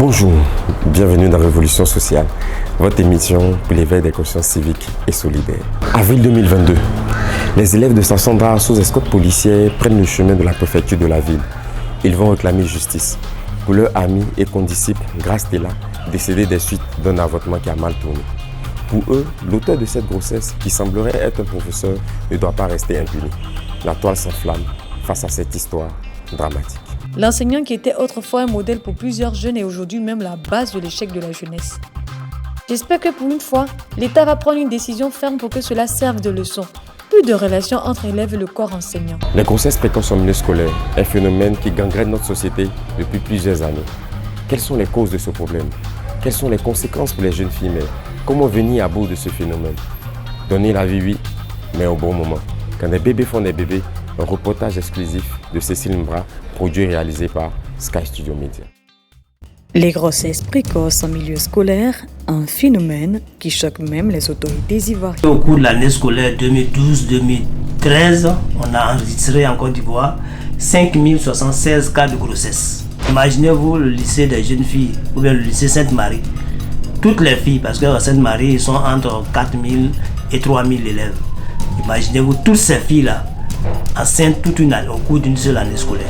Bonjour, bienvenue dans Révolution sociale, votre émission pour l'éveil des consciences civiques et solidaires. Avril 2022, les élèves de Sassandra sous escorte policière prennent le chemin de la préfecture de la ville. Ils vont réclamer justice pour leur ami et condisciple Grace Stella, décédée des suites d'un avortement qui a mal tourné. Pour eux, l'auteur de cette grossesse, qui semblerait être un professeur, ne doit pas rester impuni. La toile s'enflamme face à cette histoire dramatique. L'enseignant qui était autrefois un modèle pour plusieurs jeunes est aujourd'hui même la base de l'échec de la jeunesse. J'espère que pour une fois, l'État va prendre une décision ferme pour que cela serve de leçon. Plus de relations entre élèves et le corps enseignant. Les grossesses précoces en milieu scolaire, un phénomène qui gangrène notre société depuis plusieurs années. Quelles sont les causes de ce problème? Quelles sont les conséquences pour les jeunes filles mères? Comment venir à bout de ce phénomène? Donner la vie, oui, mais au bon moment. Quand des bébés font des bébés, un reportage exclusif de Cécile Mbra, produit et réalisé par Sky Studio Media. Les grossesses précoces en milieu scolaire, un phénomène qui choque même les autorités ivoiriennes. Au cours de l'année scolaire 2012-2013, on a enregistré en Côte d'Ivoire 5076 cas de grossesse. Imaginez-vous le lycée des jeunes filles, ou bien le lycée Sainte-Marie. Toutes les filles, parce qu'à Sainte-Marie, ils sont entre 4000 et 3000 élèves. Imaginez-vous toutes ces filles-là, enceintes toute une année, au cours d'une seule année scolaire.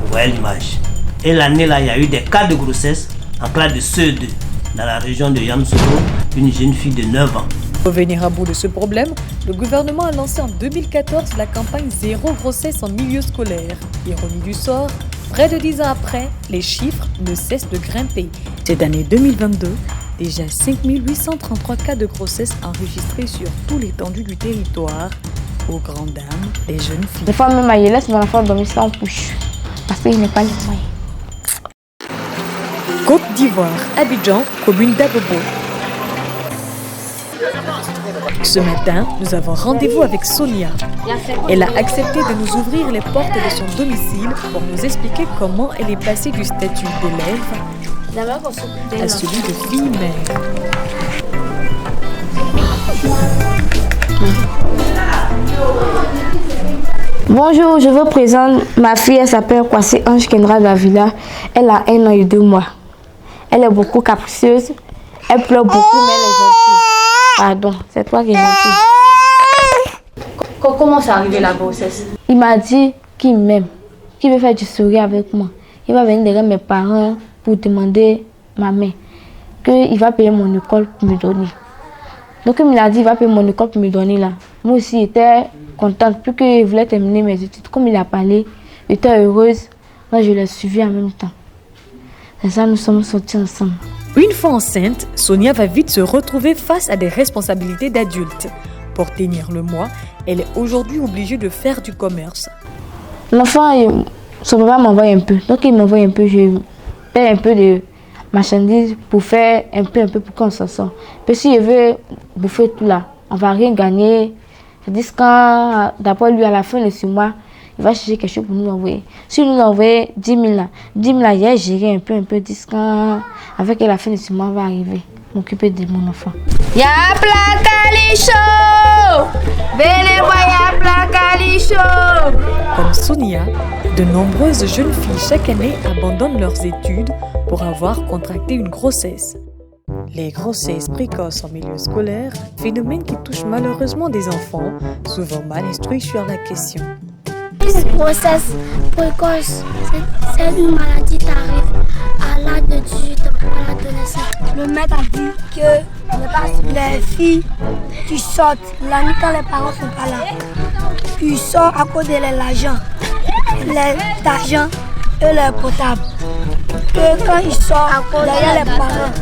Vous voyez l'image. Et l'année-là, il y a eu des cas de grossesse en classe de CE2 dans la région de Yamoussoukro, une jeune fille de 9 ans. Pour venir à bout de ce problème, le gouvernement a lancé en 2014 la campagne Zéro grossesse en milieu scolaire. Ironie du sort, près de 10 ans après, les chiffres ne cessent de grimper. Cette année 2022, déjà 5833 cas de grossesse enregistrés sur tout l'étendue du territoire, aux grandes dames des jeunes filles. Des fois même, je laisse mon enfant dormir sans couche, parce qu'il n'est pas les moyens. Côte d'Ivoire, Abidjan, commune d'Abobo. Ce matin, nous avons rendez-vous avec Sonia. Elle a accepté de nous ouvrir les portes de son domicile pour nous expliquer comment elle est passée du statut d'élève à celui de fille-mère. Bonjour, je vous présente ma fille, elle s'appelle Kwasi Ange Kendra Davila. Elle a 1 an et 2 mois. Elle est beaucoup capricieuse, elle pleure beaucoup, mais elle est gentille. Pardon, c'est toi qui es gentille. Comment c'est arrivé la grossesse? Il m'a dit qu'il m'aime, qu'il veut faire du sourire avec moi. Il va venir derrière mes parents pour demander ma main, qu'il va payer mon école pour me donner. Donc il m'a dit qu'il va payer mon école pour me donner là. Moi aussi j'étais contente, plus qu'il voulait terminer mes études. Comme il a parlé, j'étais heureuse. Moi je l'ai suivi en même temps. C'est ça, nous sommes sortis ensemble. Une fois enceinte, Sonia va vite se retrouver face à des responsabilités d'adulte. Pour tenir le mois, elle est aujourd'hui obligée de faire du commerce. L'enfant, son papa m'envoie un peu. Donc il m'envoie un peu, je paie un peu de marchandises pour faire un peu pour qu'on s'en sort. Puis si je veux bouffer tout là, on ne va rien gagner. Je dis quand, d'après lui, à la fin de ce mois, il va chercher quelque chose pour nous envoyer. Si nous envoyons 10 000 là, 10 000 là, j'ai géré un peu, 10 quand, avec la fin de ce mois, on va arriver, m'occuper de mon enfant. Y'a plein calicho! Venez voir, y'a plein calicho! Comme Sonia, de nombreuses jeunes filles chaque année abandonnent leurs études pour avoir contracté une grossesse. Les grossesses précoces en milieu scolaire, phénomène qui touche malheureusement des enfants, souvent mal instruits sur la question. Une grossesse précoce, c'est une maladie qui arrive à l'âge de 18 ans, à l'adolescence. Le maître a dit que les filles qui sortent la nuit quand les parents ne sont pas là, qui sortent à cause de l'argent, l'argent et les portables. Que quand ils sortent derrière les parents,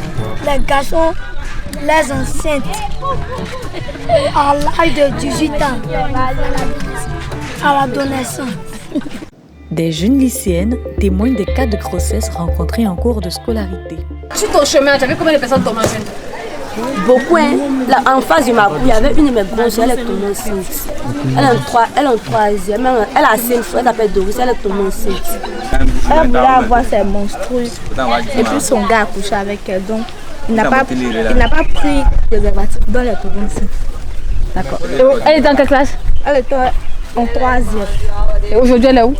les garçons, les enceintes, à l'âge de 18 ans, à l'adolescence. Des jeunes lycéennes témoignent des cas de grossesse rencontrés en cours de scolarité. Sur ton chemin, tu as vu combien de personnes tombent enceintes? Beaucoup, hein. Là, en face de ma cour, il y avait une de mes grosses, elle est tombée enceinte. Elle est en troisième, elle a 5 fois, elle s'appelle Doris, elle est tombée enceinte. Elle voulait avoir ses menstrues et puis son gars a couché avec elle, donc il n'a pas pris le préservatif, donc elle est tombée enceinte. D'accord. Elle est dans quelle classe? Elle était en troisième. Et aujourd'hui, elle est où?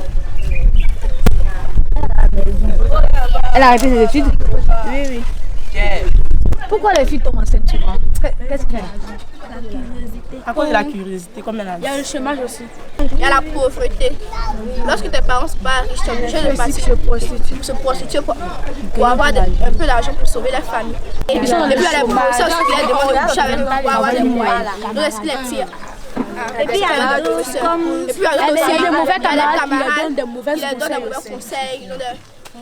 Elle a arrêté ses études? Oui, oui. Pourquoi les filles tombent enceintes souvent? Qu'est-ce qu'elle a? À cause de la curiosité, comme elle a dit. Il y a le chômage aussi. Il y a la pauvreté. Lorsque tes parents ne sont pas riches, tu es obligé de partir se prostituer pour avoir un peu d'argent pour sauver la famille. Et puis il y a les professeurs aussi qui les demandent de coucher avec nous pour avoir des moyens. Donc est-ce qu'ils les tirent? Et puis il y a d'autres aussi. Et puis il y a des mauvais camarades qui les donnent des mauvais conseils, ils ont des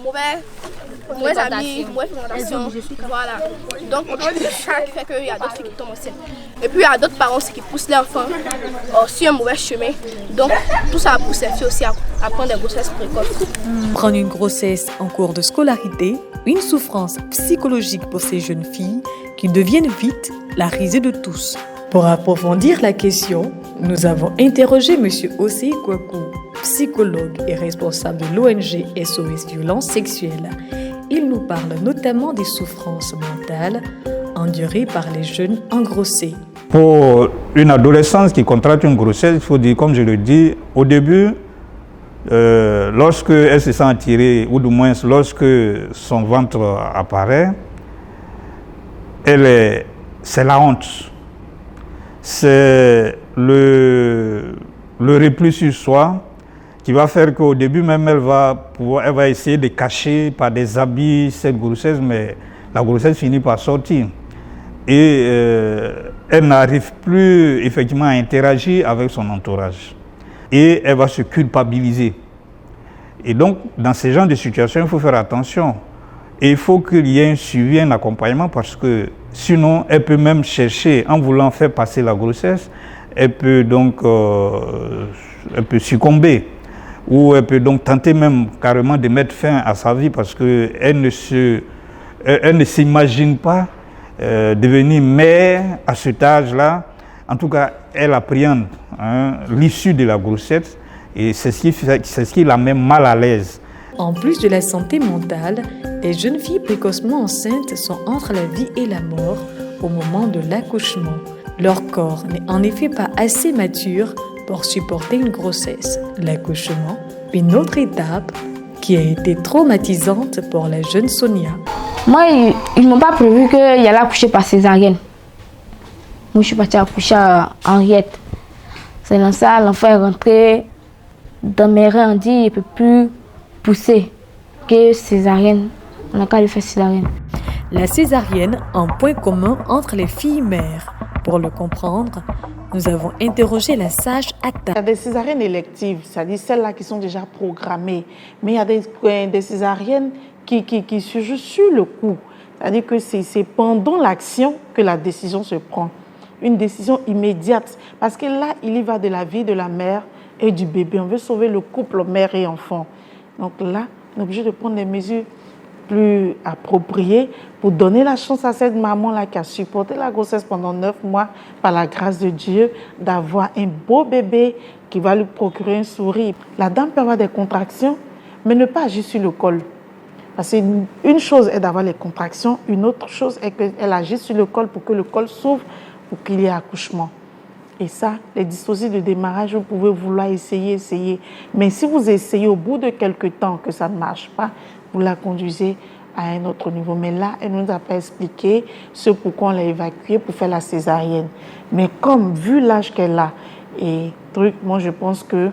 mauvais amis, mauvaise fréquentation. Voilà. Donc ça qui fait qu'il y a d'autres filles qui tombent enceintes. Et puis il y a d'autres parents aussi qui poussent leurs enfants sur un mauvais chemin. Donc tout ça pousse les filles aussi à prendre des grossesses précoces. Prendre une grossesse en cours de scolarité, une souffrance psychologique pour ces jeunes filles qui deviennent vite la risée de tous. Pour approfondir la question, nous avons interrogé M. Osei Kwaku, psychologue et responsable de l'ONG SOS Violence Sexuelle. Il nous parle notamment des souffrances mentales endurées par les jeunes engrossés. Pour une adolescente qui contracte une grossesse, il faut dire, comme je le dis, au début, lorsque elle se sent attirée, ou du moins lorsque son ventre apparaît, c'est la honte. C'est le repli sur soi qui va faire qu'au début même elle va essayer de cacher par des habits cette grossesse, mais la grossesse finit par sortir. Et elle n'arrive plus effectivement à interagir avec son entourage. Et elle va se culpabiliser. Et donc, dans ce genre de situation, il faut faire attention. Et il faut qu'il y ait un suivi, un accompagnement, parce que sinon, elle peut même chercher, en voulant faire passer la grossesse, elle peut donc elle peut succomber. Ou elle peut donc tenter même carrément de mettre fin à sa vie, parce qu'elle ne s'imagine pas devenir mère à cet âge-là. En tout cas, elle appréhende l'issue de la grossesse et c'est ce qui la met mal à l'aise. En plus de la santé mentale, les jeunes filles précocement enceintes sont entre la vie et la mort au moment de l'accouchement. Leur corps n'est en effet pas assez mature pour supporter une grossesse. L'accouchement, une autre étape qui a été traumatisante pour la jeune Sonia. Moi, ils ne m'ont pas prévu qu'il allait accoucher par césarienne. Moi, je suis partie accoucher à Henriette. C'est dans ça, l'enfant est rentré dans mes reins, on dit il ne peut plus pousser que césarienne. On a qu'à lui faire césarienne. La césarienne, un point commun entre les filles mères. Pour le comprendre, nous avons interrogé la sage Acta. Il y a des césariennes électives, c'est-à-dire celles-là qui sont déjà programmées. Mais il y a des césariennes qui se jouent sur le coup. C'est-à-dire que c'est pendant l'action que la décision se prend. Une décision immédiate. Parce que là, il y va de la vie de la mère et du bébé. On veut sauver le couple mère et enfant. Donc là, on est obligé de prendre des mesures plus appropriées pour donner la chance à cette maman-là qui a supporté la grossesse pendant 9 mois, par la grâce de Dieu, d'avoir un beau bébé qui va lui procurer un sourire. La dame peut avoir des contractions, mais ne pas agir sur le col. Parce qu'une chose est d'avoir les contractions, une autre chose est qu'elle agit sur le col pour que le col s'ouvre, pour qu'il y ait accouchement. Et ça, les dispositifs de démarrage, vous pouvez vouloir essayer. Mais si vous essayez au bout de quelques temps que ça ne marche pas, vous la conduisez à un autre niveau. Mais là, elle ne nous a pas expliqué ce pourquoi on l'a évacuée pour faire la césarienne. Mais comme, vu l'âge qu'elle a, et moi je pense que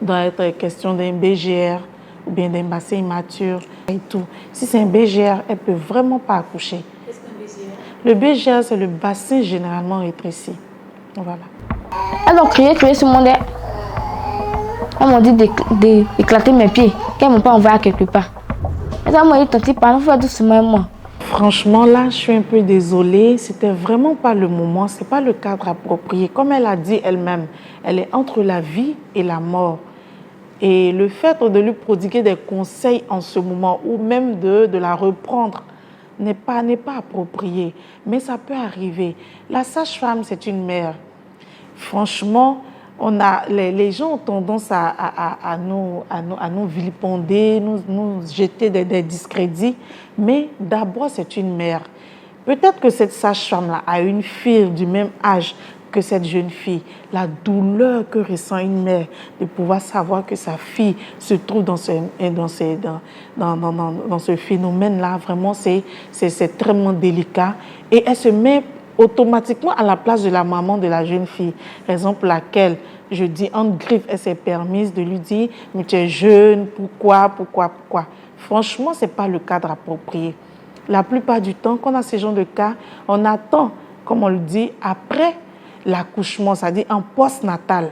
doit être question d'un BGR ou bien d'un bassin immature et tout. Si c'est un BGR, elle ne peut vraiment pas accoucher. Qu'est-ce qu'un BGR? Le BGR, c'est le bassin généralement rétréci. Voilà. Elles ont crié ce monde. Elles m'ont dit d'éclater mes pieds, qu'elles ne m'ont pas envoyé quelque part. Elles m'ont dit, tanti, parle, faut doucement moi. Franchement, là, je suis un peu désolée. C'était vraiment pas le moment, c'est pas le cadre approprié. Comme elle a dit elle-même, elle est entre la vie et la mort. Et le fait de lui prodiguer des conseils en ce moment, ou même de la reprendre, n'est pas approprié. Mais ça peut arriver. La sage-femme, c'est une mère. Franchement, les gens ont tendance à nous vilipender, nous jeter des discrédits. Mais d'abord, c'est une mère. Peut-être que cette sage-femme-là a une fille du même âge que cette jeune fille, la douleur que ressent une mère de pouvoir savoir que sa fille se trouve dans ce phénomène-là, vraiment, c'est extrêmement délicat. Et elle se met automatiquement à la place de la maman de la jeune fille, raison pour laquelle je dis en griffe, elle s'est permise de lui dire « mais tu es jeune, pourquoi ?» Franchement, ce n'est pas le cadre approprié. La plupart du temps, quand on a ce genre de cas, on attend, comme on le dit, après l'accouchement, c'est-à-dire en post-natal.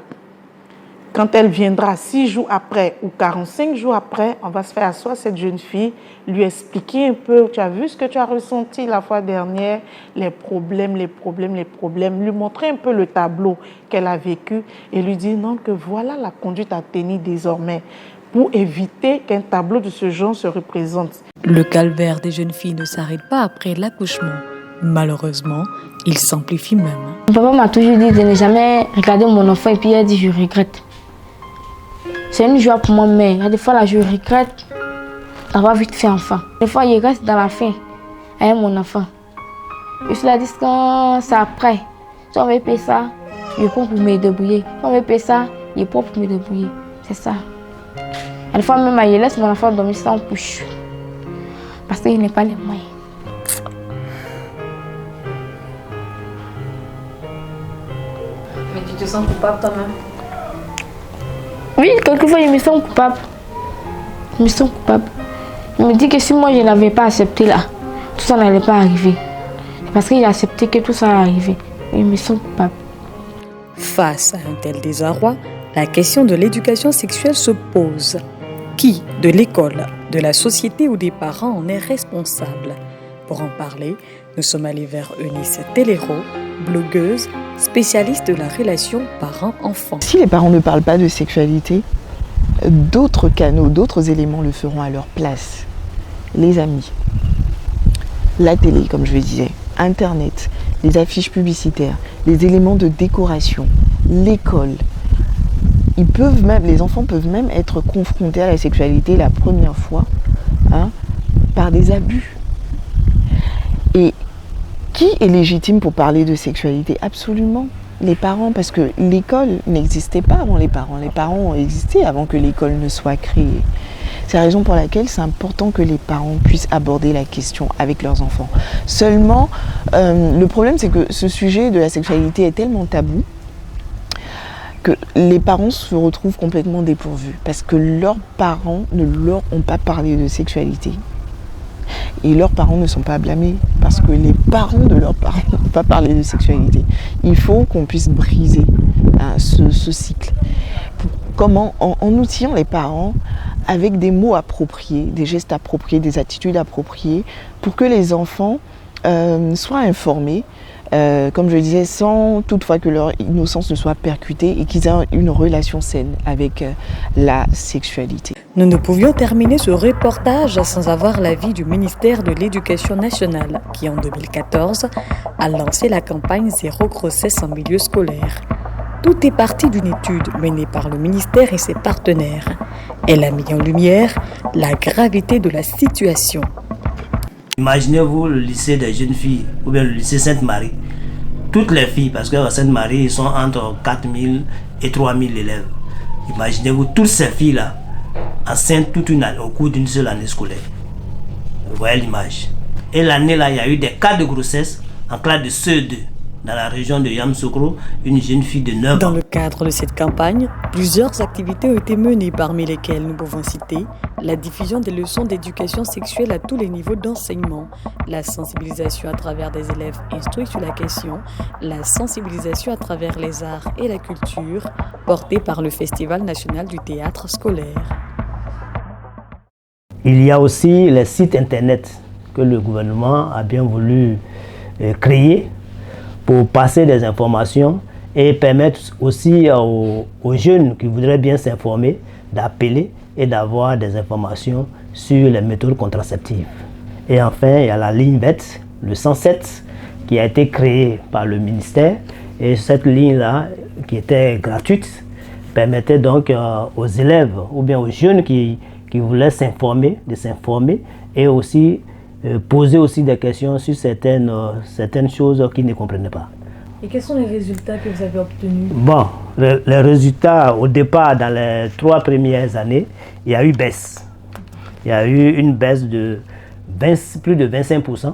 Quand elle viendra 6 jours après ou 45 jours après, on va se faire asseoir cette jeune fille, lui expliquer un peu, tu as vu ce que tu as ressenti la fois dernière, les problèmes, lui montrer un peu le tableau qu'elle a vécu et lui dire non, que voilà la conduite à tenir désormais pour éviter qu'un tableau de ce genre se représente. Le calvaire des jeunes filles ne s'arrête pas après l'accouchement. Malheureusement, il s'amplifie même. Mon papa m'a toujours dit de ne jamais regarder mon enfant et puis il a dit je regrette. C'est une joie pour moi, mais des fois là, je regrette d'avoir vite fait enfant. Des fois, il reste dans la faim avec mon enfant. Je suis la distance, c'est après. Si on veut payer ça, je prends pour me débrouiller. Si on veut payer ça, je prends pour me débrouiller. C'est ça. Des fois, même, je laisse mon enfant dormir sans couche. Parce qu'il n'est pas les moyens. Mais tu te sens coupable toi-même? Oui, quelquefois, je me sens coupable. Je me sens coupable. Je me dis que si moi, je n'avais pas accepté là, tout ça n'allait pas arriver. Parce qu'il a accepté que tout ça allait arriver. Je me sens coupable. Face à un tel désarroi, la question de l'éducation sexuelle se pose. Qui, de l'école, de la société ou des parents, en est responsable? Pour en parler, nous sommes allés vers Eunice Telero, blogueuse, spécialiste de la relation parent-enfant. Si les parents ne parlent pas de sexualité, d'autres canaux, d'autres éléments le feront à leur place. Les amis, la télé, comme je le disais, Internet, les affiches publicitaires, les éléments de décoration, l'école. Les enfants peuvent même être confrontés à la sexualité la première fois par des abus. Et qui est légitime pour parler de sexualité? Absolument les parents, parce que l'école n'existait pas avant les parents. Les parents ont existé avant que l'école ne soit créée. C'est la raison pour laquelle c'est important que les parents puissent aborder la question avec leurs enfants. Seulement, le problème, c'est que ce sujet de la sexualité est tellement tabou que les parents se retrouvent complètement dépourvus parce que leurs parents ne leur ont pas parlé de sexualité. Et leurs parents ne sont pas blâmés parce que les parents de leurs parents n'ont pas parlé de sexualité. Il faut qu'on puisse briser ce cycle. Comment? En outillant les parents avec des mots appropriés, des gestes appropriés, des attitudes appropriées pour que les enfants soient informés, comme je disais, sans toutefois que leur innocence ne soit percutée et qu'ils aient une relation saine avec la sexualité. Nous ne pouvions terminer ce reportage sans avoir l'avis du ministère de l'Éducation nationale qui, en 2014, a lancé la campagne Zéro grossesse en milieu scolaire. Tout est parti d'une étude menée par le ministère et ses partenaires. Elle a mis en lumière la gravité de la situation. Imaginez-vous le lycée des jeunes filles, ou bien le lycée Sainte-Marie. Toutes les filles, parce qu'à Sainte-Marie, ils sont entre 4000 et 3000 élèves. Imaginez-vous toutes ces filles-là, enceintes toute une année, au cours d'une seule année scolaire. Vous voyez l'image. Et l'année-là, il y a eu des cas de grossesse en classe de CE2. Dans la région de Yamoussoukro, une jeune fille de 9 ans. Dans le cadre de cette campagne, plusieurs activités ont été menées, parmi lesquelles nous pouvons citer la diffusion des leçons d'éducation sexuelle à tous les niveaux d'enseignement, la sensibilisation à travers des élèves instruits sur la question, la sensibilisation à travers les arts et la culture, portée par le Festival national du théâtre scolaire. Il y a aussi les sites internet que le gouvernement a bien voulu créer pour passer des informations et permettre aussi aux jeunes qui voudraient bien s'informer d'appeler et d'avoir des informations sur les méthodes contraceptives. Et enfin, il y a la ligne VET, le 107, qui a été créée par le ministère. Et cette ligne-là, qui était gratuite, permettait donc aux élèves ou bien aux jeunes qui voulaient s'informer, de s'informer et aussi poser aussi des questions sur certaines choses qu'ils ne comprenaient pas. Et quels sont les résultats que vous avez obtenus? Bon, les résultats, au départ, dans les 3 premières années, il y a eu baisse. Il y a eu une baisse de plus de 25%.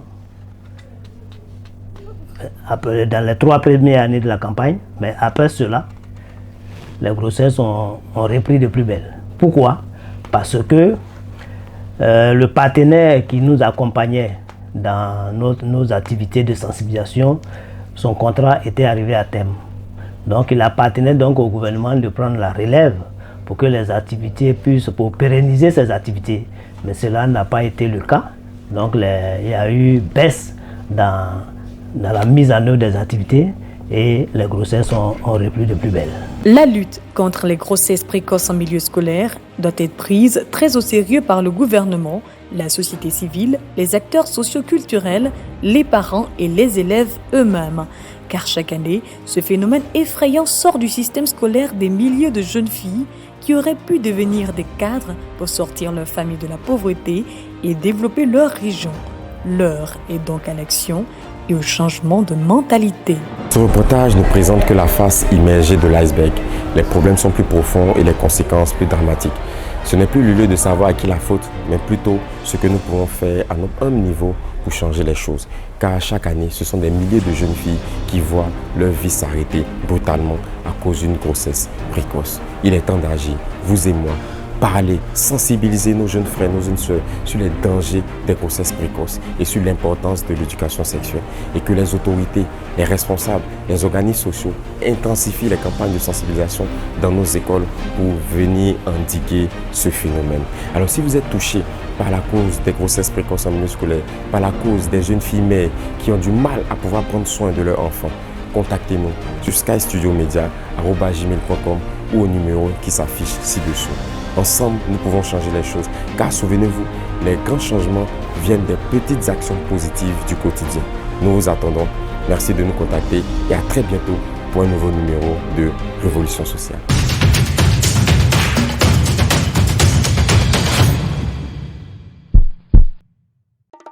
Après, dans les 3 premières années de la campagne, mais après cela, les grossesses ont repris de plus belle. Pourquoi? Parce que le partenaire qui nous accompagnait dans nos activités de sensibilisation, son contrat était arrivé à terme. Donc il appartenait donc au gouvernement de prendre la relève pour que les activités puissent, pour pérenniser ces activités. Mais cela n'a pas été le cas. Donc il y a eu baisse dans la mise en œuvre des activités et les grossesses ont repris de plus belle. La lutte contre les grossesses précoces en milieu scolaire doit être prise très au sérieux par le gouvernement, la société civile, les acteurs socio-culturels, les parents et les élèves eux-mêmes. Car chaque année, ce phénomène effrayant sort du système scolaire des milliers de jeunes filles qui auraient pu devenir des cadres pour sortir leur famille de la pauvreté et développer leur région. L'heure est donc à l'action et au changement de mentalité. Ce reportage ne présente que la face immergée de l'iceberg. Les problèmes sont plus profonds et les conséquences plus dramatiques. Ce n'est plus le lieu de savoir à qui la faute, mais plutôt ce que nous pouvons faire à notre humble niveau pour changer les choses. Car chaque année, ce sont des milliers de jeunes filles qui voient leur vie s'arrêter brutalement à cause d'une grossesse précoce. Il est temps d'agir, vous et moi. Parler, sensibiliser nos jeunes frères, nos jeunes sœurs sur les dangers des grossesses précoces et sur l'importance de l'éducation sexuelle et que les autorités, les responsables, les organismes sociaux intensifient les campagnes de sensibilisation dans nos écoles pour venir endiguer ce phénomène. Alors si vous êtes touché par la cause des grossesses précoces en milieu scolaire, par la cause des jeunes filles mères qui ont du mal à pouvoir prendre soin de leurs enfants, contactez-nous sur skystudiomedia@gmail.com ou au numéro qui s'affiche ci-dessous. Ensemble, nous pouvons changer les choses. Car souvenez-vous, les grands changements viennent des petites actions positives du quotidien. Nous vous attendons. Merci de nous contacter et à très bientôt pour un nouveau numéro de Révolution sociale.